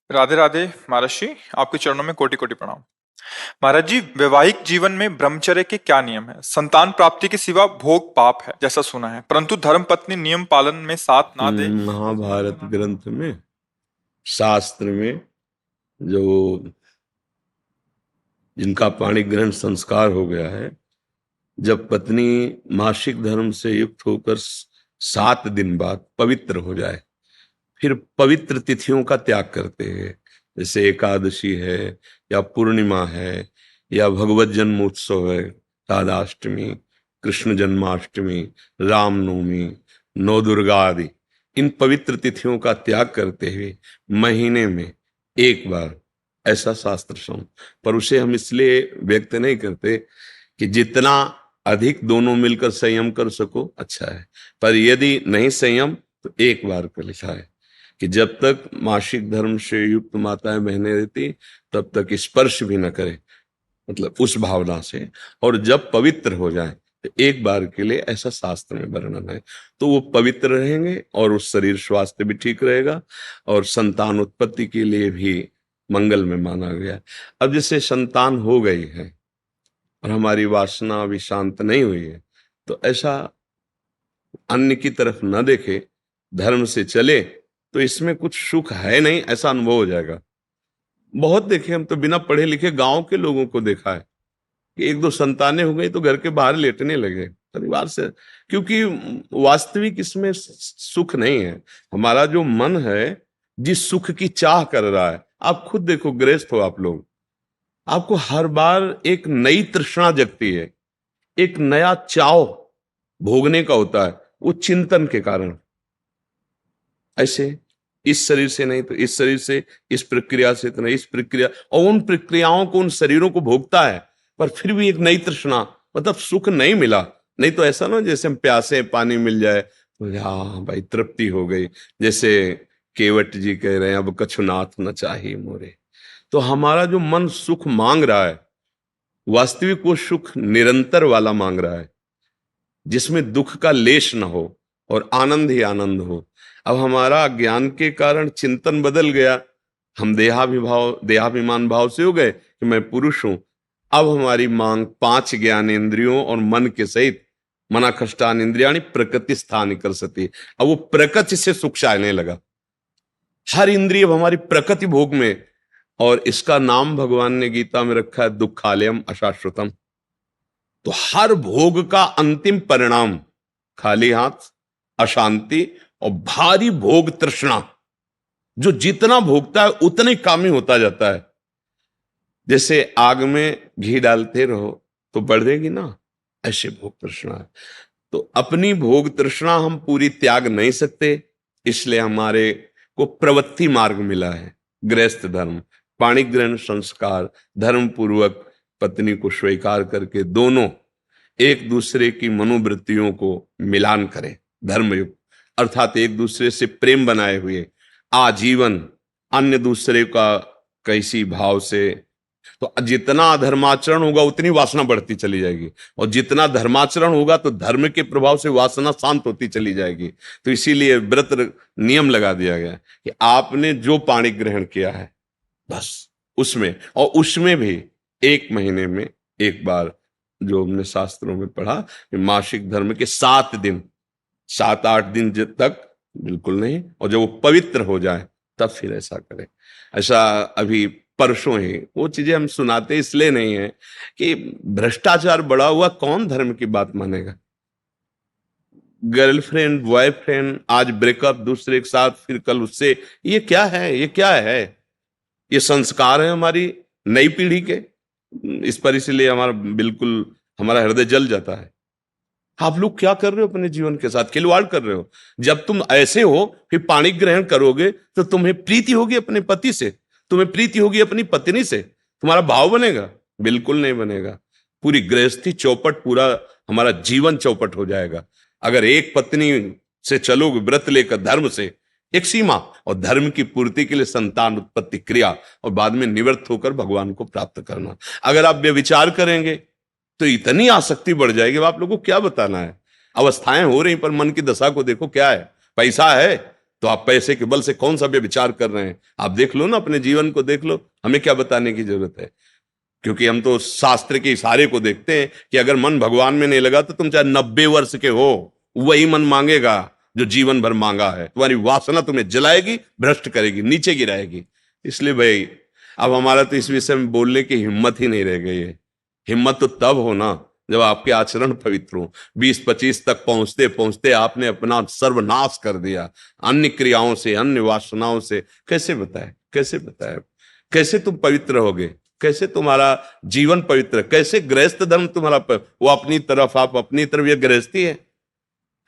राधे राधे महर्षि, आपके चरणों में कोटि कोटि प्रणाम। महाराज जी, वैवाहिक जीवन में ब्रह्मचर्य के क्या नियम है? संतान प्राप्ति के सिवा भोग पाप है जैसा सुना है, परंतु धर्म पत्नी नियम पालन में साथ ना दे। महाभारत ग्रंथ में, शास्त्र में, जो जिनका पाणी ग्रहण संस्कार हो गया है, जब पत्नी मासिक धर्म से युक्त होकर 7 दिन बाद पवित्र हो जाए, फिर पवित्र तिथियों का त्याग करते हैं। जैसे एकादशी है, या पूर्णिमा है, या भगवत जन्मोत्सव है, राधाष्टमी, कृष्ण जन्माष्टमी, रामनवमी, नौ दुर्गा आदि, इन पवित्र तिथियों का त्याग करते हुए महीने में एक बार, ऐसा शास्त्र सम। पर उसे हम इसलिए व्यक्त नहीं करते कि जितना अधिक दोनों मिलकर संयम कर सको अच्छा है, पर यदि नहीं संयम तो एक बार का लिखा है कि जब तक मासिक धर्म से युक्त माताएं बहनें रहती तब तक स्पर्श भी न करे, मतलब उस भावना से, और जब पवित्र हो जाए तो एक बार के लिए, ऐसा शास्त्र में वर्णन है। तो वो पवित्र रहेंगे और उस शरीर स्वास्थ्य भी ठीक रहेगा और संतान उत्पत्ति के लिए भी मंगल में माना गया। अब जैसे संतान हो गई है और हमारी वासना अभी शांत नहीं हुई है, तो ऐसा अन्य की तरफ न देखे, धर्म से चले, तो इसमें कुछ सुख है नहीं ऐसा अनुभव हो जाएगा। बहुत देखे, हम तो बिना पढ़े लिखे गांव के लोगों को देखा है कि एक दो संतानें हो गई तो घर के बाहर लेटने लगे परिवार से, क्योंकि वास्तविक इसमें सुख नहीं है। हमारा जो मन है जिस सुख की चाह कर रहा है, आप खुद देखो, गृहस्थ हो आप लोग, आपको हर बार एक नई तृष्णा जगती है, एक नया चाव भोगने का होता है, वो चिंतन के कारण। ऐसे इस शरीर से नहीं तो इस शरीर से, इस प्रक्रिया से तो नहीं इस प्रक्रिया, और उन प्रक्रियाओं को, उन शरीरों को भोगता है, पर फिर भी एक नई तृष्णा, मतलब सुख नहीं मिला। नहीं तो ऐसा ना जैसे हम प्यासे, पानी मिल जाए तो हाँ भाई तृप्ति हो गई, जैसे केवट जी कह रहे हैं, अब कछुनाथ न चाहिए मोरे। तो हमारा जो मन सुख मांग रहा है, वास्तविक वो सुख निरंतर वाला मांग रहा है, जिसमें दुख का लेश न हो और आनंद ही आनंद हो। अब हमारा ज्ञान के कारण चिंतन बदल गया, हम देहाभिमान भाव से हो गए कि मैं पुरुष हूं। अब हमारी मांग 5 ज्ञानेंद्रियों और मन के सहित, मना खष्टान इंद्रियाणी प्रकृति स्थान कर सती, अब वो प्रकृति से सुख चाहने लगा। हर इंद्रिय अब हमारी प्रकृति भोग में, और इसका नाम भगवान ने गीता में रखा है दुखालयम अशाश्वतम। तो हर भोग का अंतिम परिणाम खाली हाथ, अशांति और भारी भोग तृष्णा। जो जितना भोगता है उतना ही कामी होता जाता है। जैसे आग में घी डालते रहो तो बढ़ेगी ना, ऐसे भोग तृष्णा है। तो अपनी भोग तृष्णा हम पूरी त्याग नहीं सकते, इसलिए हमारे को प्रवृत्ति मार्ग मिला है, गृहस्थ धर्म, पाणिग्रहण संस्कार, धर्म पूर्वक पत्नी को स्वीकार करके दोनों एक दूसरे की मनोवृत्तियों को मिलान करें, धर्मयुक्त, अर्थात एक दूसरे से प्रेम बनाए हुए आजीवन, अन्य दूसरे का कैसी भाव से। तो जितना अधर्माचरण होगा उतनी वासना बढ़ती चली जाएगी, और जितना धर्माचरण होगा तो धर्म के प्रभाव से वासना शांत होती चली जाएगी। तो इसीलिए व्रत नियम लगा दिया गया कि आपने जो पाणी ग्रहण किया है बस उसमें, और उसमें भी 1 महीने में एक बार, जो हमने शास्त्रों में पढ़ा कि मासिक धर्म के 7 दिन, 7-8 दिन तक बिल्कुल नहीं, और जब वो पवित्र हो जाए तब फिर ऐसा करें। ऐसा अभी परसों ही वो चीजें हम सुनाते इसलिए नहीं है कि भ्रष्टाचार बढ़ा हुआ, कौन धर्म की बात मानेगा। गर्लफ्रेंड बॉयफ्रेंड, आज ब्रेकअप दूसरे के साथ, फिर कल उससे, ये क्या है, ये क्या है? ये संस्कार है हमारी नई पीढ़ी के। इस पर इसलिए हमारा बिल्कुल, हमारा हृदय जल जाता है। आप लोग क्या कर रहे हो अपने जीवन के साथ? खिलवाड़ कर रहे हो। जब तुम ऐसे हो फिर पाणी ग्रहण करोगे तो तुम्हें प्रीति होगी अपने पति से, तुम्हें प्रीति होगी अपनी पत्नी से, तुम्हारा भाव बनेगा? बिल्कुल नहीं बनेगा। पूरी गृहस्थी चौपट, पूरा हमारा जीवन चौपट हो जाएगा। अगर एक पत्नी से चलोगे व्रत लेकर, धर्म से, एक सीमा, और धर्म की पूर्ति के लिए संतान उत्पत्ति क्रिया, और बाद में निवृत्त होकर भगवान को प्राप्त करना। अगर आप व्यभिचार करेंगे तो इतनी आसक्ति बढ़ जाएगी, अब आप लोगों को क्या बताना है। अवस्थाएं हो रही पर मन की दशा को देखो क्या है। पैसा है तो आप पैसे के बल से कौन सा व्यभिचार कर रहे हैं? आप देख लो ना, अपने जीवन को देख लो, हमें क्या बताने की जरूरत है? क्योंकि हम तो शास्त्र के इशारे को देखते हैं कि अगर मन भगवान में नहीं लगा तो तुम चाहे 90 वर्ष के हो, वही मन मांगेगा जो जीवन भर मांगा है। तुम्हारी वासना तुम्हें जलाएगी, भ्रष्ट करेगी, नीचे गिराएगी। इसलिए भाई अब हमारा तो इस विषय में बोलने की हिम्मत ही नहीं रह गई है। हिम्मत तो तब हो ना जब आपके आचरण पवित्र हो। 20-25 तक पहुंचते पहुंचते आपने अपना सर्वनाश कर दिया अन्य क्रियाओं से, अन्य वासनाओं से। कैसे बताए, कैसे बताए? कैसे तुम पवित्र होगे? कैसे तुम्हारा जीवन पवित्र? कैसे गृहस्थ धर्म तुम्हारा वो अपनी तरफ, आप अपनी तरफ, ये गृहस्थी है।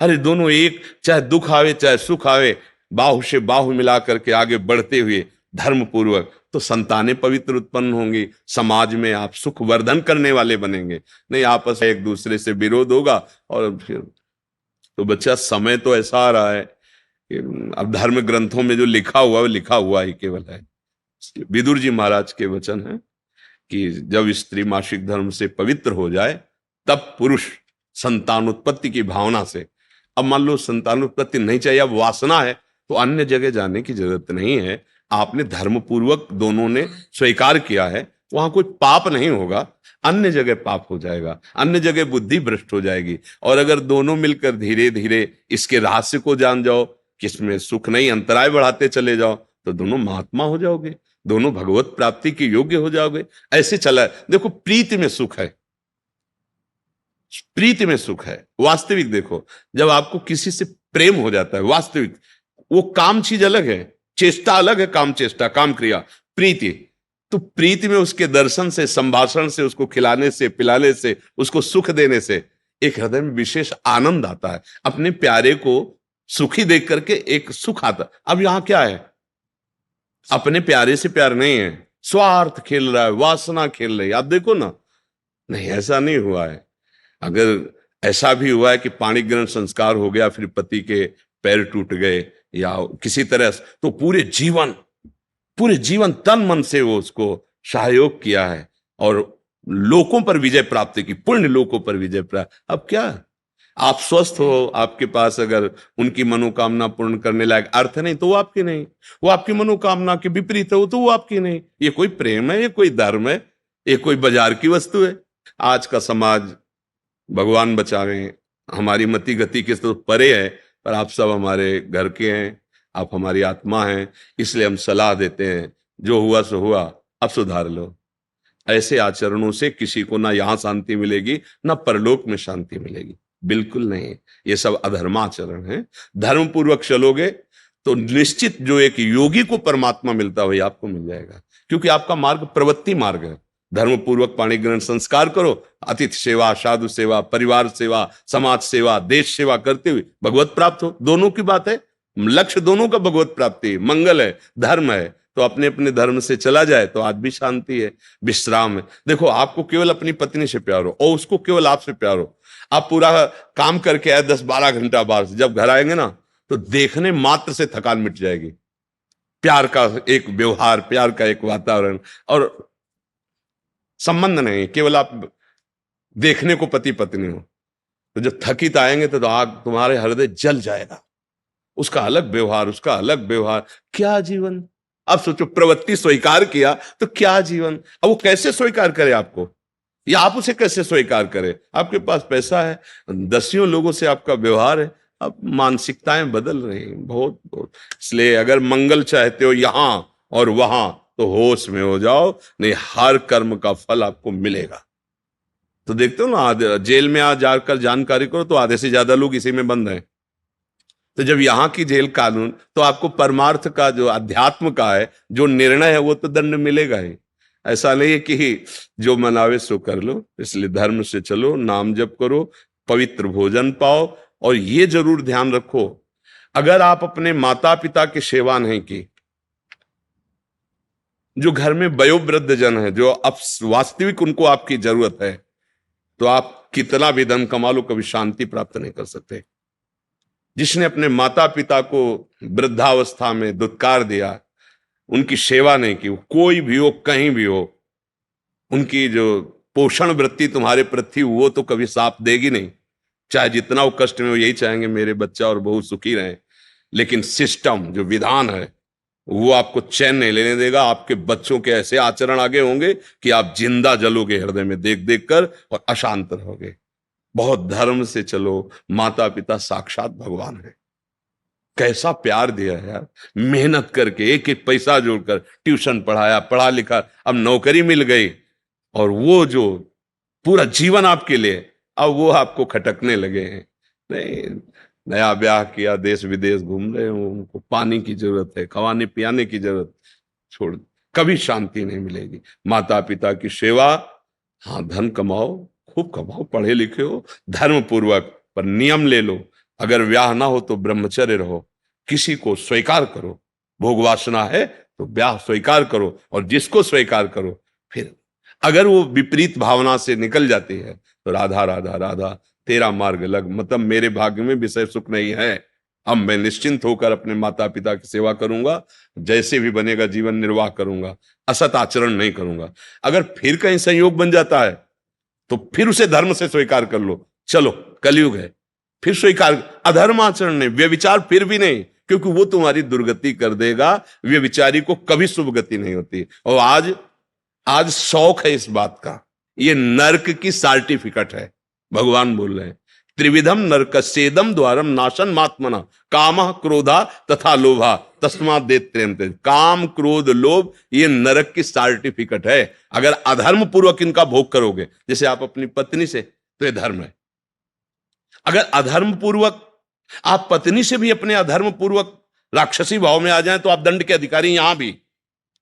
अरे दोनों एक, चाहे दुख आवे चाहे सुख आवे, बाहु से बाहु मिला करके आगे बढ़ते हुए धर्म पूर्वक, तो संतानें पवित्र उत्पन्न होंगी। समाज में आप सुख वर्धन करने वाले बनेंगे। नहीं आपस में एक दूसरे से विरोध होगा और फिर तो बच्चा समय तो ऐसा आ रहा है कि अब धर्म ग्रंथों में जो लिखा हुआ है वो लिखा हुआ ही केवल है। विदुर जी महाराज के वचन है कि जब स्त्री मासिक धर्म से पवित्र हो जाए तब पुरुष संतान उत्पत्ति की भावना से, अब मान लो संतान उत्पत्ति नहीं चाहिए, अब वासना है, तो अन्य जगह जाने की जरूरत नहीं है। आपने धर्म पूर्वक दोनों ने स्वीकार किया है, वहां कोई पाप नहीं होगा। अन्य जगह पाप हो जाएगा, अन्य जगह बुद्धि भ्रष्ट हो जाएगी। और अगर दोनों मिलकर धीरे धीरे इसके रहस्य को जान जाओ कि इसमें सुख नहीं, अंतराय बढ़ाते चले जाओ, तो दोनों महात्मा हो जाओगे, दोनों भगवत प्राप्ति के योग्य हो जाओगे। ऐसे चला है। देखो प्रीति में सुख है, प्रीति में सुख है। वास्तविक देखो, जब आपको किसी से प्रेम हो जाता है वास्तविक, वो काम चीज अलग है, चेष्टा अलग है, काम चेष्टा, काम क्रिया। प्रीति, तो प्रीति में उसके दर्शन से, संभाषण से, उसको खिलाने से, पिलाने से, उसको सुख देने से एक हृदय में विशेष आनंद आता है। अपने प्यारे को सुखी देख करके एक सुख आता। अब यहां क्या है? अपने प्यारे से प्यार नहीं है, स्वार्थ खेल रहा है, वासना खेल रही है। आप देखो ना, नहीं ऐसा नहीं हुआ है। अगर ऐसा भी हुआ है कि पाणी ग्रहण संस्कार हो गया, फिर पति के पैर टूट गए या किसी तरह, तो पूरे जीवन तन मन से वो उसको सहयोग किया है और लोकों पर विजय प्राप्त की, पुण्य लोकों पर विजय प्राप्त। अब क्या आप स्वस्थ हो, आपके पास अगर उनकी मनोकामना पूर्ण करने लायक अर्थ नहीं तो वो आपकी नहीं, वो आपकी मनोकामना के विपरीत हो तो वो आपकी नहीं। ये कोई प्रेम है? ये कोई धर्म है? ये कोई बाजार की वस्तु है? आज का समाज, भगवान बचावे, हमारी मति गति के तो परे है, पर आप सब हमारे घर के हैं, आप हमारी आत्मा हैं, इसलिए हम सलाह देते हैं, जो हुआ सो हुआ, अब सुधार लो। ऐसे आचरणों से किसी को ना यहां शांति मिलेगी ना परलोक में शांति मिलेगी, बिल्कुल नहीं। ये सब अधर्माचरण है। धर्म पूर्वक चलोगे तो निश्चित जो एक योगी को परमात्मा मिलता हो आपको मिल जाएगा, क्योंकि आपका मार्ग प्रवृत्ति मार्ग है। धर्म पूर्वक पाणी ग्रहण संस्कार करो, अतिथि सेवा, साधु सेवा, परिवार सेवा, समाज सेवा, देश सेवा करते हुए भगवत प्राप्त हो। दोनों की बात है, लक्ष्य दोनों का भगवत प्राप्ति, मंगल है, धर्म है। तो अपने अपने धर्म से चला जाए तो आज भी शांति है, विश्राम है। देखो आपको केवल अपनी पत्नी से प्यार हो और उसको केवल आपसे प्यार हो, आप पूरा काम करके आए 10-12 घंटा बाहर से, जब घर आएंगे ना तो देखने मात्र से थकान मिट जाएगी। प्यार का एक व्यवहार, प्यार का एक वातावरण और संबंध नहीं, केवल आप देखने को पति पत्नी हो। तो जब थकित आएंगे तो आग तुम्हारे हृदय जल जाएगा। उसका अलग व्यवहार, उसका अलग व्यवहार, क्या जीवन। अब सोचो प्रवृत्ति स्वीकार किया तो क्या जीवन। अब वो कैसे स्वीकार करे आपको, या आप उसे कैसे स्वीकार करें? आपके पास पैसा है, दसियों लोगों से आपका व्यवहार है, अब मानसिकताएं बदल रही हैं बहुत बहुत। इसलिए अगर मंगल चाहते हो यहां और वहां तो होश में हो जाओ, नहीं हर कर्म का फल आपको मिलेगा। तो देखते हो ना, जेल में आ जाकर जानकारी करो तो आधे से ज्यादा लोग इसी में बंद हैं। तो जब यहां की जेल कानून, तो आपको परमार्थ का जो अध्यात्म का है जो निर्णय है वो तो दंड मिलेगा ही। ऐसा नहीं है कि जो मनावे सो कर लो। इसलिए धर्म से चलो, नाम जप करो, पवित्र भोजन पाओ। और ये जरूर ध्यान रखो, अगर आप अपने माता पिता की सेवा नहीं की, जो घर में वयोवृद्ध जन है, जो अब वास्तविक उनको आपकी जरूरत है, तो आप कितना भी धन कमा लो कभी शांति प्राप्त नहीं कर सकते। जिसने अपने माता पिता को वृद्धावस्था में दुत्कार दिया, उनकी सेवा नहीं की, कोई भी हो कहीं भी हो, उनकी जो पोषण वृत्ति तुम्हारे प्रति वो तो कभी साथ देगी नहीं। चाहे जितना वो कष्ट में, वो यही चाहेंगे मेरे बच्चा और बहू सुखी रहें। लेकिन सिस्टम जो विधान है वो आपको चैन नहीं लेने देगा। आपके बच्चों के ऐसे आचरण आगे होंगे कि आप जिंदा जलोगे हृदय में देख देख कर और अशांत रहोगे। बहुत धर्म से चलो, माता पिता साक्षात भगवान है। कैसा प्यार दिया है यार, मेहनत करके एक एक पैसा जोड़कर ट्यूशन पढ़ाया, पढ़ा लिखा, अब नौकरी मिल गई, और वो जो पूरा जीवन आपके लिए, अब वो आपको खटकने लगे हैं। नहीं, नया ब्याह किया, देश विदेश घूम रहे हो, उनको पानी की जरूरत है, खवाने पियाने की जरूरत, छोड़, कभी शांति नहीं मिलेगी। माता पिता की सेवा, हाँ धन कमाओ, खूब कमाओ, पढ़े लिखे हो, धर्म पूर्वक, पर नियम ले लो। अगर ब्याह ना हो तो ब्रह्मचर्य रहो, किसी को स्वीकार करो। भोग वासना है तो ब्याह स्वीकार करो, और जिसको स्वीकार करो, फिर अगर वो विपरीत भावना से निकल जाती है तो राधा राधा राधा तेरा मार्ग लग, मतलब मेरे भाग्य में विषय सुख नहीं है, अब मैं निश्चिंत होकर अपने माता पिता की सेवा करूंगा, जैसे भी बनेगा जीवन निर्वाह करूंगा, असत आचरण नहीं करूंगा। अगर फिर कहीं संयोग बन जाता है तो फिर उसे धर्म से स्वीकार कर लो, चलो कलयुग है, फिर स्वीकार। अधर्म आचरण नहीं, व्यभिचार फिर भी नहीं, क्योंकि वो तुम्हारी दुर्गति कर देगा। व्यभिचारी को कभी शुभ गति नहीं होती। और आज आज शौक है इस बात का, ये नरक की सर्टिफिकेट है। भगवान बोल रहे हैं, त्रिविधम नरकस्येदम द्वारम नाशन मात्मना कामः क्रोधा तथा लोभा तस्मात् देत्रेम तेज। काम क्रोध लोभ ये नरक की सर्टिफिकेट है। अगर अधर्म पूर्वक इनका भोग करोगे, जैसे आप अपनी पत्नी से, तो ये धर्म है। अगर अधर्म पूर्वक आप पत्नी से भी अपने अधर्म पूर्वक राक्षसी भाव में आ जाएं, तो आप दंड के अधिकारी, यहां भी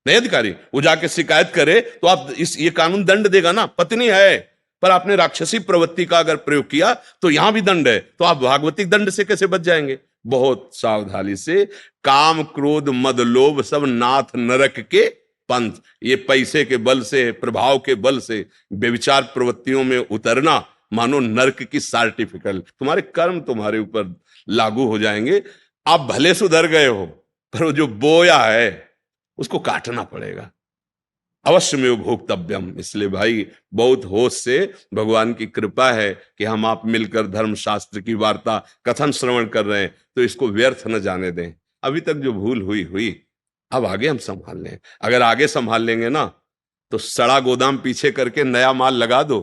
नहीं अधिकारी, वो जाके शिकायत करे तो आप ये कानून दंड देगा ना। पत्नी है पर आपने राक्षसी प्रवृत्ति का अगर प्रयोग किया तो यहां भी दंड है, तो आप भागवतिक दंड से कैसे बच जाएंगे? बहुत सावधानी से। काम क्रोध मद लोभ सब नाथ नरक के पंथ। ये पैसे के बल से, प्रभाव के बल से व्यभिचार प्रवृत्तियों में उतरना मानो नरक की सर्टिफिकेट। तुम्हारे कर्म तुम्हारे ऊपर लागू हो जाएंगे। आप भले सुधर गए हो, पर वो जो बोया है उसको काटना पड़ेगा। अवश्य में भोक्तव्यम। इसलिए भाई बहुत होश से, भगवान की कृपा है कि हम आप मिलकर धर्म शास्त्र की वार्ता कथन श्रवण कर रहे हैं, तो इसको व्यर्थ न जाने दें। अभी तक जो भूल हुई हुई, अब आगे हम संभाल लें। अगर आगे संभाल लेंगे ना, तो सड़ा गोदाम पीछे करके नया माल लगा दो,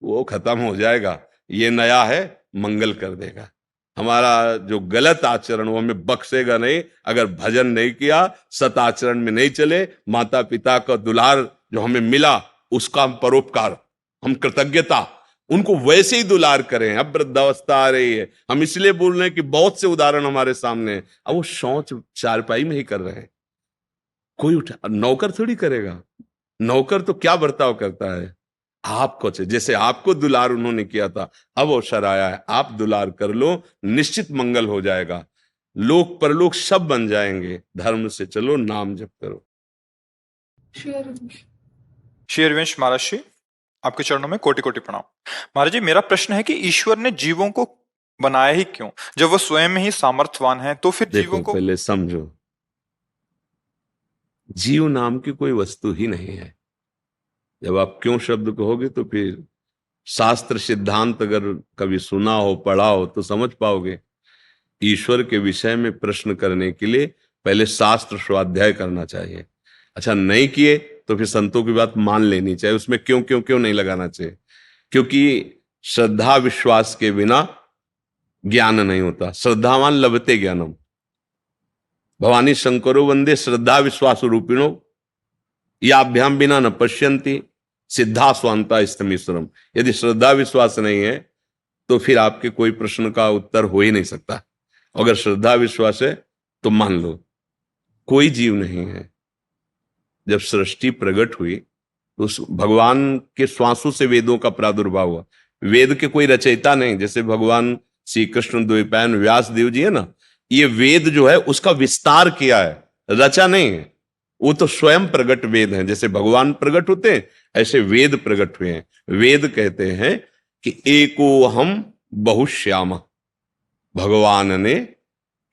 वो खत्म हो जाएगा। ये नया है, मंगल कर देगा। हमारा जो गलत आचरण वो हमें बख्शेगा नहीं। अगर भजन नहीं किया, सत आचरण में नहीं चले, माता पिता का दुलार जो हमें मिला उसका हम परोपकार, हम कृतज्ञता, उनको वैसे ही दुलार करें। अब वृद्धावस्था आ रही है, हम इसलिए बोल रहे हैं कि बहुत से उदाहरण हमारे सामने। अब वो शौच चारपाई में ही कर रहे हैं, कोई उठा, नौकर थोड़ी करेगा। नौकर तो क्या बर्ताव करता है, आपको जैसे आपको दुलार उन्होंने किया था, अब अवसर आया है, आप दुलार कर लो, निश्चित मंगल हो जाएगा। लोक परलोक सब बन जाएंगे। धर्म से चलो, नाम जप करो। श्री हरिवंश महाराज जी, आपके चरणों में कोटि कोटि प्रणाम। महाराज जी, मेरा प्रश्न है कि ईश्वर ने जीवों को बनाया ही क्यों? जब वो स्वयं ही सामर्थ्यवान है, तो फिर जीवों को पहले समझो, जीव नाम की कोई वस्तु ही नहीं है। जब आप क्यों शब्द कहोगे तो फिर शास्त्र सिद्धांत अगर कभी सुना हो, पढ़ा हो, तो समझ पाओगे। ईश्वर के विषय में प्रश्न करने के लिए पहले शास्त्र स्वाध्याय करना चाहिए। अच्छा, नहीं किए तो फिर संतों की बात मान लेनी चाहिए। उसमें क्यों क्यों क्यों नहीं लगाना चाहिए, क्योंकि श्रद्धा विश्वास के बिना ज्ञान नहीं होता। श्रद्धावान लभते ज्ञानम। भवानी शंकरो वंदे श्रद्धा विश्वास रूपिणो याभ्याम बिना न पश्यंती सिद्धा स्वांता स्तमीश्वरम। यदि श्रद्धा विश्वास नहीं है तो फिर आपके कोई प्रश्न का उत्तर हो ही नहीं सकता। अगर श्रद्धा विश्वास है तो मान लो कोई जीव नहीं है। जब सृष्टि प्रकट हुई तो उस भगवान के श्वासों से वेदों का प्रादुर्भाव हुआ। वेद के कोई रचयिता नहीं, जैसे भगवान श्री कृष्ण द्वैपायन व्यास देव जी है ना, ये वेद जो है उसका विस्तार किया है, रचा नहीं है। वो तो स्वयं प्रकट वेद हैं। जैसे भगवान प्रकट होते हैं, ऐसे वेद प्रकट हुए हैं। वेद कहते हैं कि एको हम बहुश्याम। भगवान ने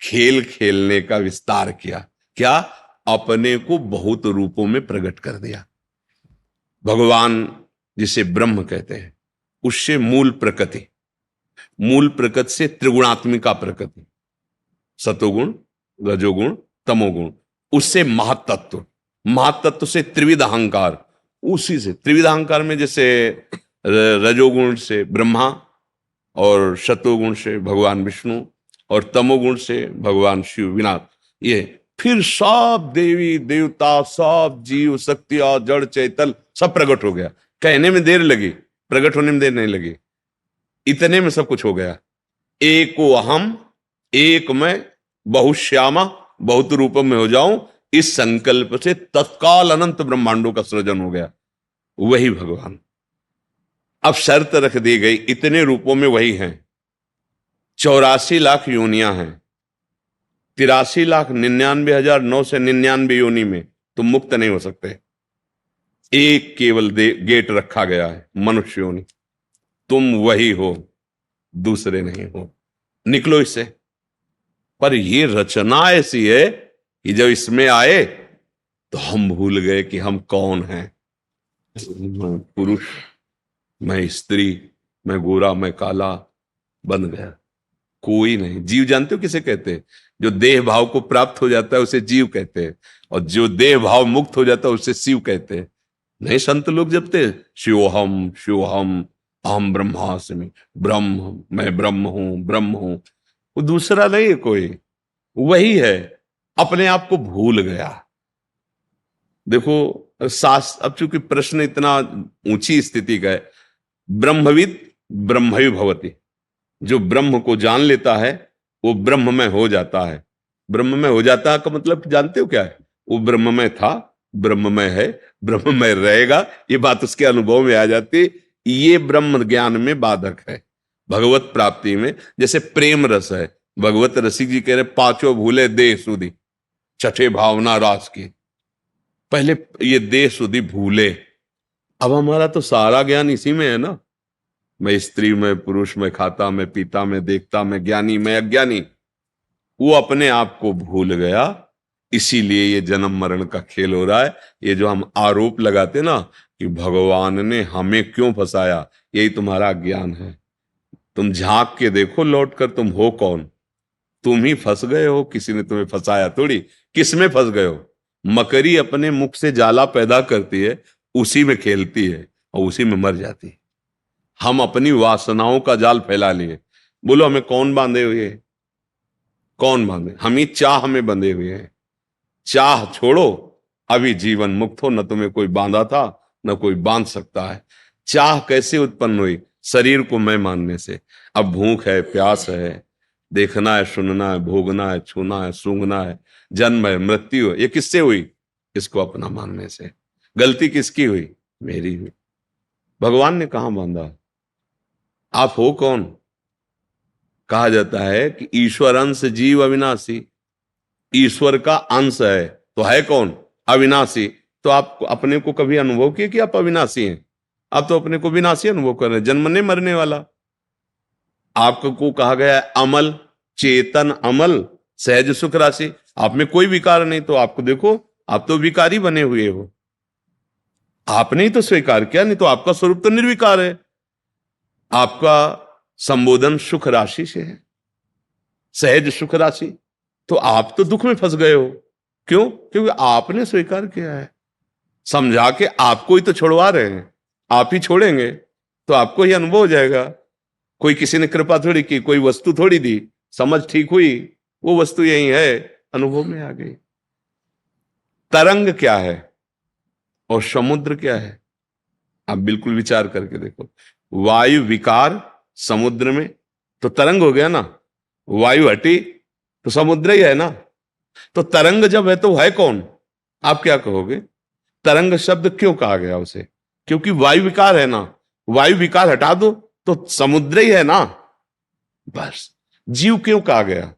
खेल खेलने का विस्तार किया। क्या? अपने को बहुत रूपों में प्रकट कर दिया। भगवान जिसे ब्रह्म कहते हैं, उससे मूल प्रकृति, मूल प्रकृति से त्रिगुणात्मिका प्रकृति, सतोगुण रजोगुण तमोगुण, उससे महातत्व, महातत्व से त्रिविध अहंकार, उसी से त्रिविध अहंकार में जैसे रजोगुण से ब्रह्मा और शतोगुण से भगवान विष्णु और तमोगुण से भगवान शिव विनाश, ये फिर सब देवी देवता, सब जीव शक्तियां, जड़ चैतल सब प्रकट हो गया। कहने में देर लगी, प्रकट होने में देर नहीं लगी, इतने में सब कुछ हो गया। एको अहम, एक मैं, बहुश्यामा, बहुत रूपों में हो जाऊं, इस संकल्प से तत्काल अनंत ब्रह्मांडों का सृजन हो गया। वही भगवान। अब शर्त रख दी गई, इतने रूपों में वही हैं। 84 लाख योनियां हैं, 83,99,999 योनि में तुम मुक्त नहीं हो सकते। एक केवल गेट रखा गया है, मनुष्य योनि। तुम वही हो, दूसरे नहीं हो, निकलो इससे। पर ये रचना ऐसी है कि जब इसमें आए तो हम भूल गए कि हम कौन हैं। मैं पुरुष, मैं स्त्री, मैं गोरा, मैं काला बन गया। कोई नहीं। जीव जानते हो किसे कहते हैं? जो देह भाव को प्राप्त हो जाता है उसे जीव कहते हैं, और जो देह भाव मुक्त हो जाता है उसे शिव कहते हैं। नहीं, संत लोग जपते शिवोहम शिवोहम अहम ब्रह्मास्मि, ब्रह्म, मैं ब्रह्म हूं, ब्रह्म हूं। वो दूसरा नहीं है कोई, वही है। अपने आप को भूल गया। देखो अब चूंकि प्रश्न इतना ऊंची स्थिति का है, ब्रह्मविद ब्रह्मवि भवति, जो ब्रह्म को जान लेता है वो ब्रह्म में हो जाता है। ब्रह्म में हो जाता है का मतलब जानते हो क्या है? वो ब्रह्म में था, ब्रह्म में है, ब्रह्म में रहेगा, ये बात उसके अनुभव में आ जाती। ये ब्रह्म ज्ञान में बाधक है भगवत प्राप्ति में। जैसे प्रेम रस है, भगवत रसिक जी कह रहे पांचों भूले देह सुधि, छठे भावना रास की। पहले ये देह सुधि भूले। अब हमारा तो सारा ज्ञान इसी में है ना। मैं स्त्री, मैं पुरुष, मैं खाता, मैं पीता, मैं देखता, मैं ज्ञानी, मैं अज्ञानी। वो अपने आप को भूल गया, इसीलिए ये जन्म मरण का खेल हो रहा है। ये जो हम आरोप लगाते ना कि भगवान ने हमें क्यों फंसाया, यही तुम्हारा ज्ञान है। तुम झांक के देखो लौट कर, तुम हो कौन? तुम ही फंस गए हो, किसी ने तुम्हें फंसाया थोड़ी। किस में फंस गए हो? मकड़ी अपने मुख से जाला पैदा करती है, उसी में खेलती है और उसी में मर जाती है। हम अपनी वासनाओं का जाल फैला लिए। बोलो हमें कौन बांधे हुए है? कौन बांधे? हम ही चाह में बंधे हुए हैं। चाह छोड़ो, अभी जीवन मुक्त हो। न तुम्हें कोई बांधा था, न कोई बांध सकता है। चाह कैसे उत्पन्न हुई? शरीर को मैं मानने से। अब भूख है, प्यास है, देखना है, सुनना है, भोगना है, छूना है, सूंघना है, जन्म है, मृत्यु है, ये किससे हुई? इसको अपना मानने से। गलती किसकी हुई? मेरी हुई। भगवान ने कहां बांधा? आप हो कौन? कहा जाता है कि ईश्वर अंश जीव अविनाशी। ईश्वर का अंश है तो है कौन? अविनाशी। तो आप अपने को कभी अनुभव किए कि आप अविनाशी हैं? आप तो अपने को विनाशी अनुभव कर रहे हैं, जन्मने मरने वाला। आपको कहा गया है अमल, चेतन अमल, सहज सुख राशि। आप में कोई विकार नहीं, तो आपको देखो, आप तो विकारी बने हुए हो। आपने ही तो स्वीकार किया, नहीं तो आपका स्वरूप तो निर्विकार है। आपका संबोधन सुख राशि से है, सहज सुख राशि। तो आप तो दुख में फंस गए हो। क्यों? क्योंकि आपने स्वीकार किया है। समझा के आपको ही तो छोड़वा रहे हैं, आप ही छोड़ेंगे तो आपको ही अनुभव हो जाएगा। कोई किसी ने कृपा थोड़ी की, कोई वस्तु थोड़ी दी, समझ ठीक हुई, वो वस्तु यही है, अनुभव में आ गई। तरंग क्या है और समुद्र क्या है? आप बिल्कुल विचार करके देखो। वायु विकार समुद्र में तो तरंग हो गया ना। वायु हटी तो समुद्र ही है ना। तो तरंग जब है तो है कौन? आप क्या कहोगे? तरंग शब्द क्यों कहा गया उसे? क्योंकि वायु विकार है ना। वायु विकार हटा दो तो समुद्र ही है ना। बस। जीव क्यों कहा गया?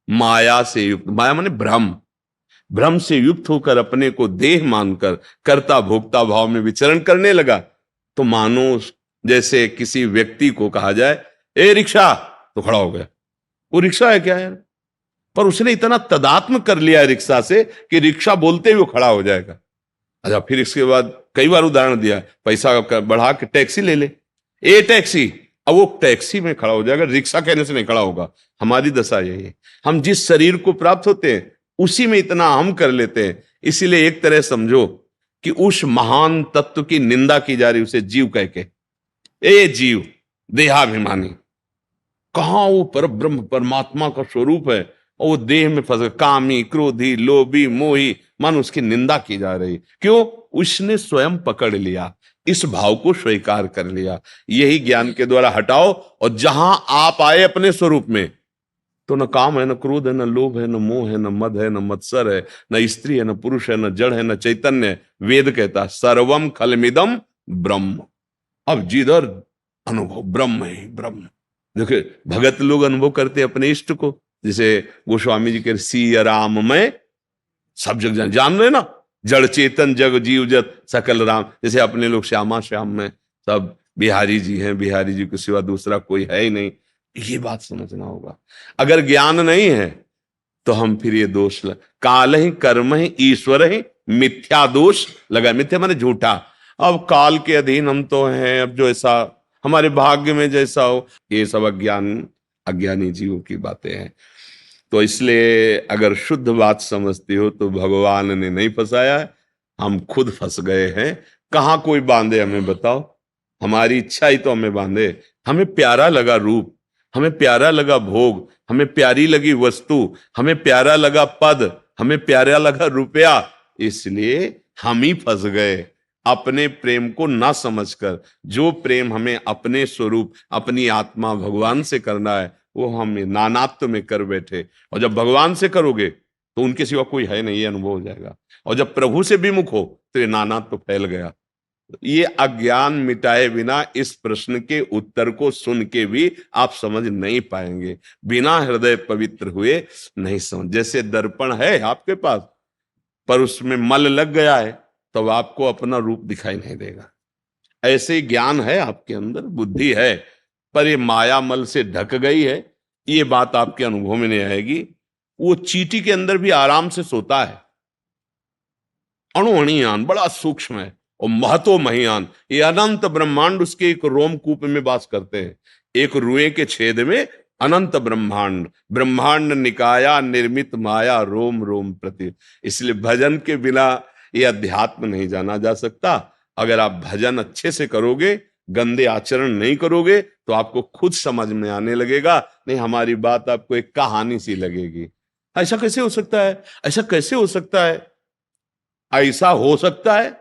माया से युक्त। माया माने भ्रम। भ्रम से युक्त होकर अपने को देह मानकर कर्ता भोक्ता भाव में विचरण करने लगा। तो मानो जैसे किसी व्यक्ति को कहा जाए ए रिक्शा, तो खड़ा हो गया। वो रिक्शा है क्या यार? पर उसने इतना तदात्म कर लिया है रिक्शा से कि रिक्शा बोलते ही वो खड़ा हो जाएगा। अच्छा, फिर इसके बाद कई बार उदाहरण दिया, पैसा बढ़ा के टैक्सी ले ले, ए टैक्सी, अब वो टैक्सी में खड़ा हो जाएगा, रिक्शा कहने से नहीं खड़ा होगा। हमारी दशा यही है। हम जिस शरीर को प्राप्त होते हैं उसी में इतना हम कर लेते हैं। इसीलिए एक तरह समझो कि उस महान तत्व की निंदा की जा रही, उसे जीव कह के, ए जीव देहाभिमानी, कहां वो पर ब्रह्म परमात्मा का स्वरूप है और वो देह में फंस गया, कामी, क्रोधी, लोभी, मोही, मन उसकी निंदा की जा रही। क्यों? उसने स्वयं पकड़ लिया, इस भाव को स्वीकार कर लिया। यही ज्ञान के द्वारा हटाओ, और जहां आप आए अपने स्वरूप में, तो न काम है, न क्रोध है, न लोभ है, न मोह है, न मद है, न मत्सर है, न स्त्री है, न पुरुष है, न जड़ है, न चैतन्य है। वेद कहता है सर्वम खलमिदम ब्रह्म। अब जिधर अनुभव ब्रह्म ही ब्रह्म। देखिए भगत लोग अनुभव करते अपने इष्ट को, जैसे गोस्वामी जी के सिया राम में सब जग जान रहे ना, जड़ चेतन जग जीव जत सकल राम। जैसे अपने लोग श्यामा श्याम में सब बिहारी जी हैं, बिहारी जी के सिवा दूसरा कोई है ही नहीं। ये बात समझना होगा। अगर ज्ञान नहीं है तो हम फिर ये दोष काल ही कर्म ही ईश्वर ही मिथ्या दोष लगा। मिथ्या माने झूठा। अब काल के अधीन हम तो हैं, अब जो ऐसा हमारे भाग्य में जैसा हो, ये सब अज्ञानी जीवों की बातें हैं। तो इसलिए अगर शुद्ध बात समझती हो तो भगवान ने नहीं फंसाया है, हम खुद फंस गए हैं। कहाँ कोई बांधे हमें बताओ? हमारी इच्छा ही तो हमें बांधे। हमें प्यारा लगा रूप, हमें प्यारा लगा भोग, हमें प्यारी लगी वस्तु, हमें प्यारा लगा पद, हमें प्यारा लगा रुपया, इसलिए हम ही फंस गए अपने प्रेम को ना समझकर। जो प्रेम हमें अपने स्वरूप, अपनी आत्मा भगवान से करना है, वो हम नानात्व में कर बैठे। और जब भगवान से करोगे तो उनके सिवा कोई है नहीं, ये अनुभव हो जाएगा। और जब प्रभु से विमुख हो तो ये नानात्व फैल गया। ये अज्ञान मिटाए बिना इस प्रश्न के उत्तर को सुन के भी आप समझ नहीं पाएंगे। बिना हृदय पवित्र हुए नहीं समझ। जैसे दर्पण है आपके पास, पर उसमें मल लग गया है, तब आपको अपना रूप दिखाई नहीं देगा। ऐसे ही ज्ञान है आपके अंदर, बुद्धि है, पर ये माया मल से ढक गई है। ये बात आपके अनुभव में नहीं आएगी। वो चींटी के अंदर भी आराम से सोता है, अणुअणियान बड़ा सूक्ष्म है, और महतो महियान, ये अनंत ब्रह्मांड उसके एक रोमकूप में वास करते हैं। एक रुए के छेद में अनंत ब्रह्मांड, ब्रह्मांड निकाया निर्मित माया रोम रोम प्रति। इसलिए भजन के बिना ये अध्यात्म नहीं जाना जा सकता। अगर आप भजन अच्छे से करोगे, गंदे आचरण नहीं करोगे, तो आपको खुद समझ में आने लगेगा। नहीं हमारी बात आपको एक कहानी सी लगेगी। ऐसा कैसे हो सकता है? ऐसा कैसे हो सकता है? ऐसा हो सकता है।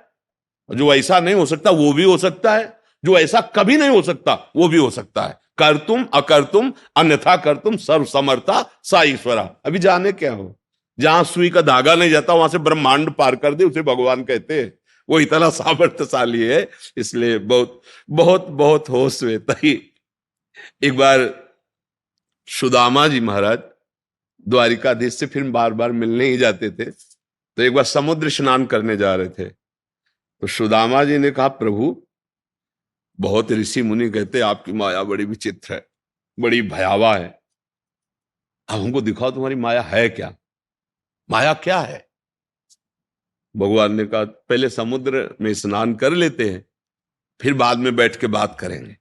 जो ऐसा नहीं हो सकता वो भी हो सकता है। जो ऐसा कभी नहीं हो सकता वो भी हो सकता है। कर तुम अकर तुम अन्यथा कर तुम सर्व समर्था सा ईश्वरा। अभी जाने क्या हो, जहां सुई का धागा नहीं जाता वहां से ब्रह्मांड पार कर दे, उसे भगवान कहते हैं। वो इतना सामर्थ्यशाली है। इसलिए बहुत बहुत बहुत होश में तही। एक बार सुदामा जी महाराज द्वारिकाधीश से फिर बार बार मिलने ही जाते थे, तो एक बार समुद्र स्नान करने जा रहे थे। तो सुदामा जी ने कहा, प्रभु बहुत ऋषि मुनि कहते आपकी माया बड़ी विचित्र है, बड़ी भयावह है। अब हमको दिखाओ तुम्हारी माया है क्या? माया क्या है? भगवान ने कहा पहले समुद्र में स्नान कर लेते हैं, फिर बाद में बैठ के बात करेंगे।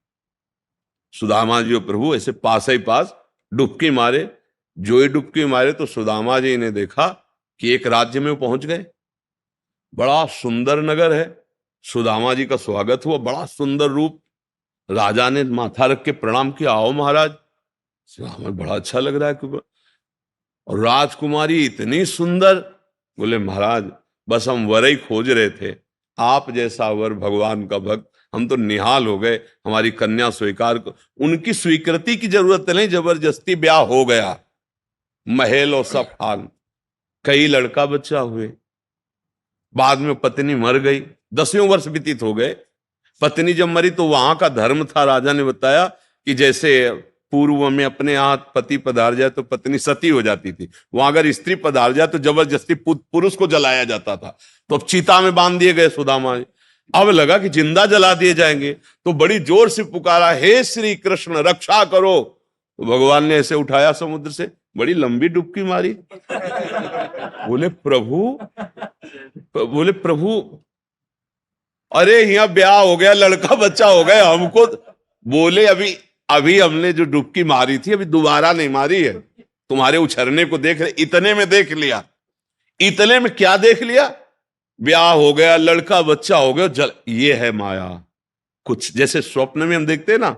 सुदामा जी और प्रभु ऐसे पास ही पास डुबकी मारे। जो ही डुबकी मारे तो सुदामा जी ने देखा कि एक राज्य में पहुंच गए। बड़ा सुंदर नगर है। सुदामा जी का स्वागत हुआ, बड़ा सुंदर रूप। राजा ने माथा रख के प्रणाम किया, आओ महाराज। हमें बड़ा अच्छा लग रहा है। और राजकुमारी इतनी सुंदर। बोले महाराज बस हम वर ही खोज रहे थे, आप जैसा वर भगवान का भक्त, हम तो निहाल हो गए। हमारी कन्या स्वीकार को, उनकी स्वीकृति की जरूरत नहीं, जबरदस्ती ब्याह हो गया। महल और सब हाल, कई लड़का बच्चा हुए। बाद में पत्नी मर गई, 10वें वर्ष व्यतीत हो गए। पत्नी जब मरी तो वहां का धर्म था, राजा ने बताया कि जैसे पूर्व में अपने यहाँ पति पधार जाए तो पत्नी सती हो जाती थी, वहां अगर स्त्री पधार जाए तो जबरदस्ती पुरुष को जलाया जाता था। तो अब चिता में बांध दिए गए सुदामा। अब लगा कि जिंदा जला दिए जाएंगे, तो बड़ी जोर से पुकारा, हे श्री कृष्ण रक्षा करो। तो भगवान ने ऐसे उठाया समुद्र से, बड़ी लंबी डुबकी मारी। बोले प्रभु अरे यहाँ ब्याह हो गया, लड़का बच्चा हो गया हमको। बोले अभी हमने जो डुबकी मारी थी अभी दोबारा नहीं मारी है, तुम्हारे उछरने को देख रहे, इतने में देख लिया। इतने में क्या देख लिया, ब्याह हो गया, लड़का बच्चा हो गया, ये है माया। कुछ जैसे स्वप्न में हम देखते हैं ना,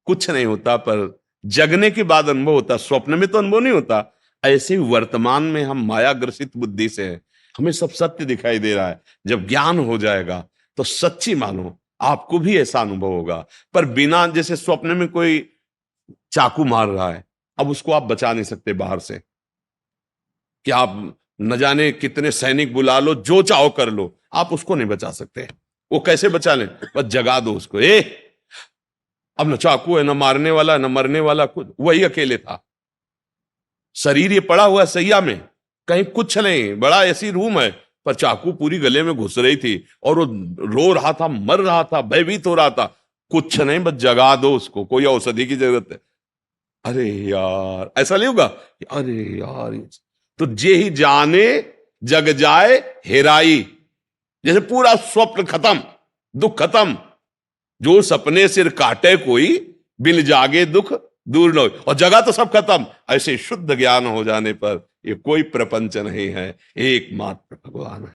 कुछ नहीं होता, पर जगने के बाद अनुभव होता, स्वप्न में तो अनुभव नहीं होता। ऐसे ही वर्तमान में हम माया ग्रसित बुद्धि से हैं, हमें सब सत्य दिखाई दे रहा है। जब ज्ञान हो जाएगा तो सच्ची मानो आपको भी ऐसा अनुभव होगा। पर बिना, जैसे स्वप्न में कोई चाकू मार रहा है, अब उसको आप बचा नहीं सकते बाहर से, कि आप न जाने कितने सैनिक बुला लो, जो चाहो कर लो, आप उसको नहीं बचा सकते। वो कैसे बचा लें, बस जगा दो उसको। अब न चाकू है, न मारने वाला, न मरने वाला, कुछ, वही अकेले था। शरीर ये पड़ा हुआ है सैया में, कहीं कुछ नहीं, बड़ा ऐसी रूम है, पर चाकू पूरी गले में घुस रही थी और वो रो रहा था, मर रहा था, भयभीत हो रहा था। कुछ नहीं, बस जगा दो उसको, कोई औषधि की जरूरत है। अरे यार, ऐसा नहीं होगा, अरे यार, तो जे ही जाने जग जाए हेराई, जैसे पूरा स्वप्न खत्म, दुख खत्म। जो सपने सिर काटे कोई, बिन जागे दुख दूर न हो, और जगह तो सब खत्म। ऐसे शुद्ध ज्ञान हो जाने पर ये कोई प्रपंच नहीं है, एकमात्र भगवान है।